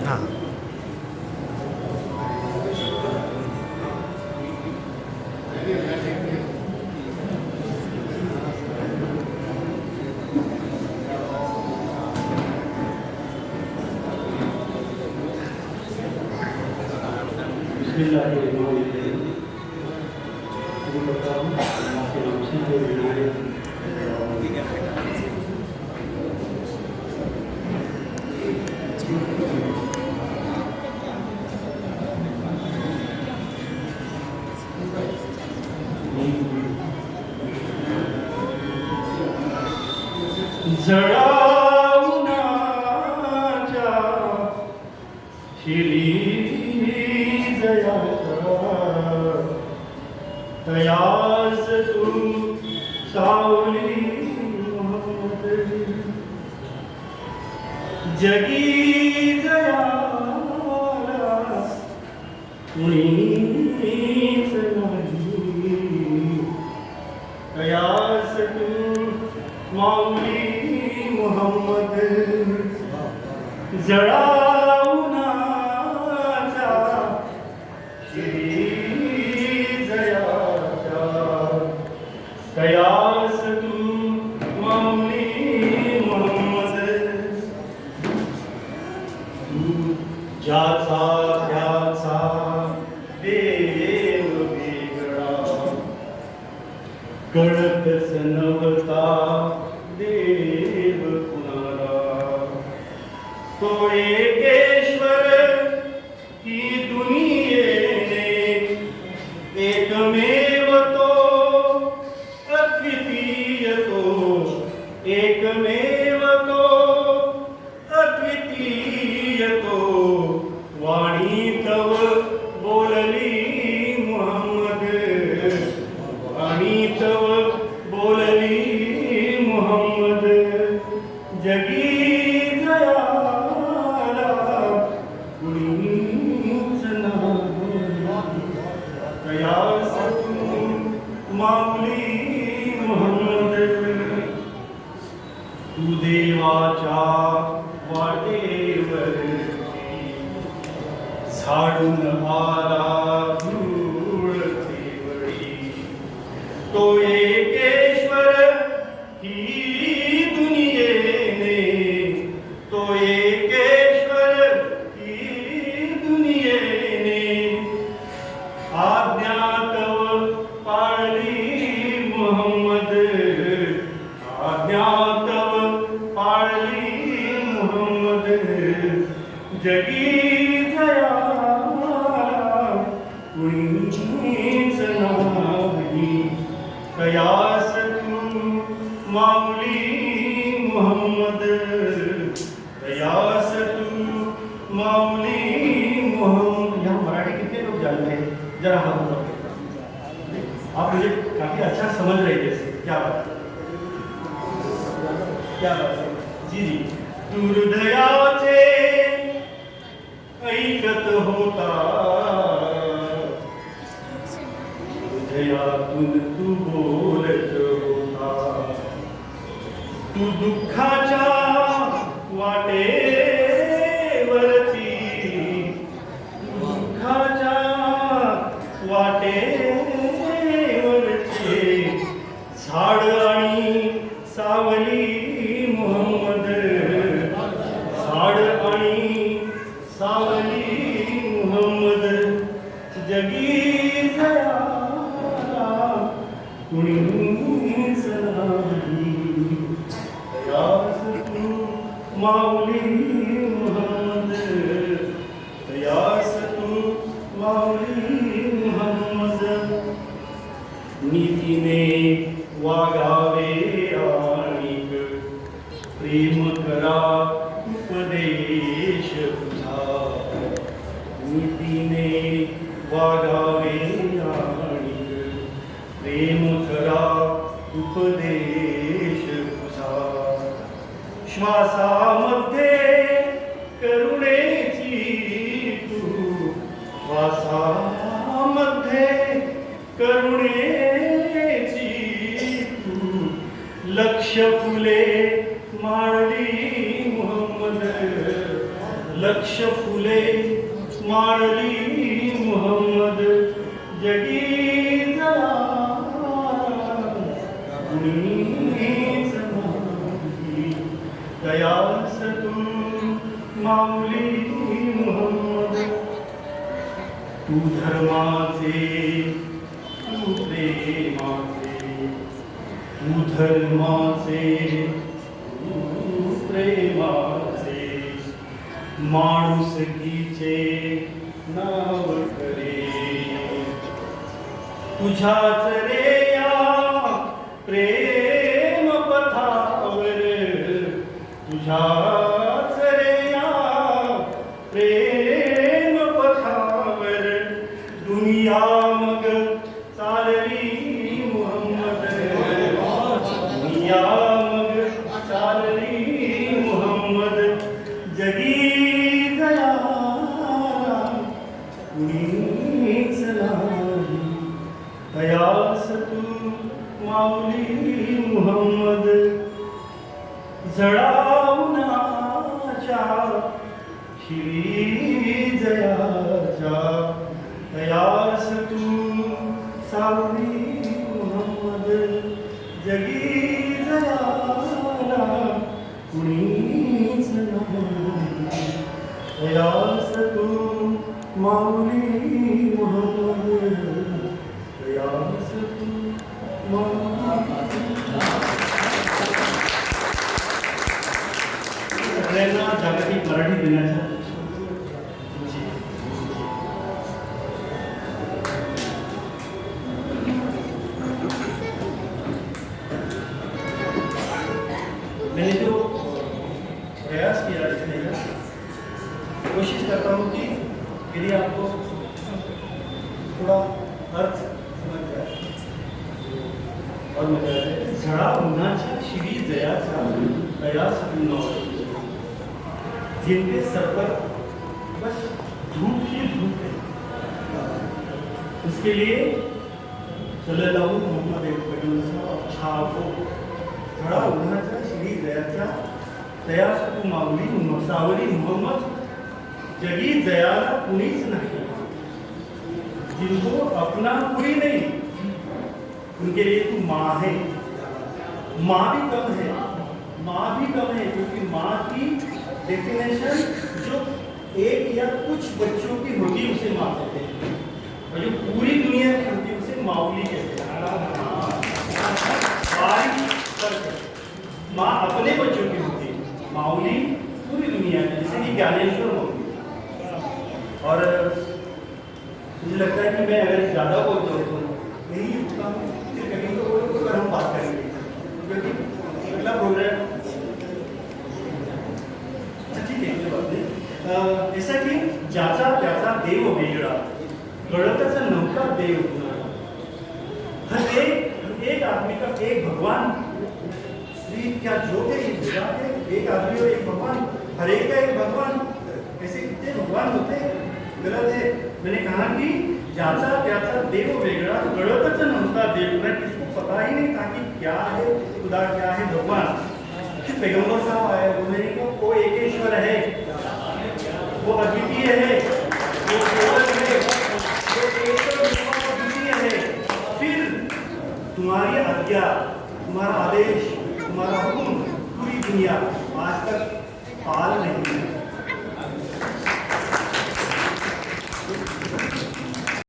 हां. जळावनाच्या शिरी जयाचा तयास तू सावली जगी जयाला कुणीच नाही तयास तू माऊली मोहम्मद जळावनाचा शिरी जयाचा तयास तू माऊली मोहम्मद तू ज्याचा त्याचा देव वेगळा कळतच नव्हता देव कुणाला तो एकेश्वर ही दुनियेने एकमेव तो अद्वितीय तो एकमेव तो अद्वितीय तो वाणी तव बोलली मुहम्मद वाणी तव बोलली मुहम्मद जगी जयाला कुणीच नाही तयास तू माऊली मुहम्मद तू देवाच्या वाटेवर झाडून आला धूळ देवळी तो एकेश्वर ही दुनियेने तो एकेश्वर ही दुनियेने आज्ञातव पाळली मुहम्मद आज्ञातव पाळली मुहम्मद जगी जया कुणीच नाही तयास तू माऊली मुहम्मद तयास तू माऊली मुहम्मद या मराठी कितने लोग जानते हैं जरा हाथ उठाओ आप मुझे काफी अच्छा समझ रहे थे क्या बात है क्या बात है जी जी तू हृदयाचे ऐकत होता हृदयातून तू बोलत होता तू दुःखाच्या वाटेवरती दुःखाच्या वाटेवरची झाड आणि सावली मुहम्मद झाड आणि सावली मुहम्मद जगी जया कुणीच नाही तयास तू माऊली मुहम्मद तयास तू माऊली मुहम्मद नीतीने वागावे आणिक प्रेम करा उपदेश तुझा नीतीने वागावे आणिक प्रेम करा उपदेश तुझा श्वासामध्ये करुणेची तू श्वासामध्ये करुणेची तू लक्ष फुले माळली मुहम्मद लक्ष फुले माळली मुहम्मद जगी जया कुणीच नाही दयास तू माऊली मुहम्मद तू धर्माचे तू प्रेमाचे तू धर्माचे तू प्रेमाचे माणुसकीचे नाव करे तुझ्याच रे या प्रेम पथावर तुझ्याच रे या प्रेम पथावर दुनिया मग चालली मुहम्मद दुनिया मग चालली मुहम्मद जगी जया कुणीच नाही दयास तू माऊली मुहम्मद जळावनाच्या शिरी जयाच्या दयास तू सावली मुहम्मद जगी जयाला कुणीच नाही दयास तू माऊली मुहम्मद दयास तू सगळ्यांना जागतिक मराठी दिनाच्या मैंने जो प्रयास किया लिखने का कोशिश करता हूँ कि यदि आपको थोड़ा अर्थ समझ जाए और मजा आए झड़ा उन्हाच्या शिवी जयाचा प्रयास जिनके सर पर बस धूप ही धूप है उसके लिए सल्लल्लाहु मोहम्मद छावो झड़ा उन्हाच्या शिवी जयाचा दयास तू माऊली सावली मुहम्मद जगी जयाला कुणीच नहीं जिनको अपना कोई नहीं उनके लिए तू माँ है माँ भी कम है माँ भी कम है क्योंकि माँ की डेफिनेशन जो एक या कुछ बच्चों की होती है उसे माँ कहते हैं और जो पूरी दुनिया की होती है उसे माऊली कहते हैं माँ अपने बच्चों की होती है माऊली पूरी दुनिया की जैसे कि ज्ञानेश्वर माऊली और मुझे लगता है कि मैं अगर ज़्यादा बोलता हूँ तो यही रुकता हूँ फिर कहीं तो अगर हम बात करेंगे क्योंकि अगला प्रोग्राम ठीक है ये बात नहीं ऐसा कि ज्याचा त्याचा देव वेगळा कळतच नव्हता देव हर एक आदमी का एक भगवान श्री क्या जो है एक आदमी और एक भगवान हर एक का एक भगवान ऐसे कितने भगवान होते गलत है मैंने कहा कि ज्याचा त्याचा देव वेगळा कळतच नव्हता देव ना किसको पता ही नहीं था कि क्या है खुदा क्या है भगवान फिर पैगंबर साहब आए बोले वो एक ईश्वर है वो अद्वितीय है वो केवल है वो एक अद्वितीय है फिर तुम्हारी आज्ञा तुम्हारा आदेश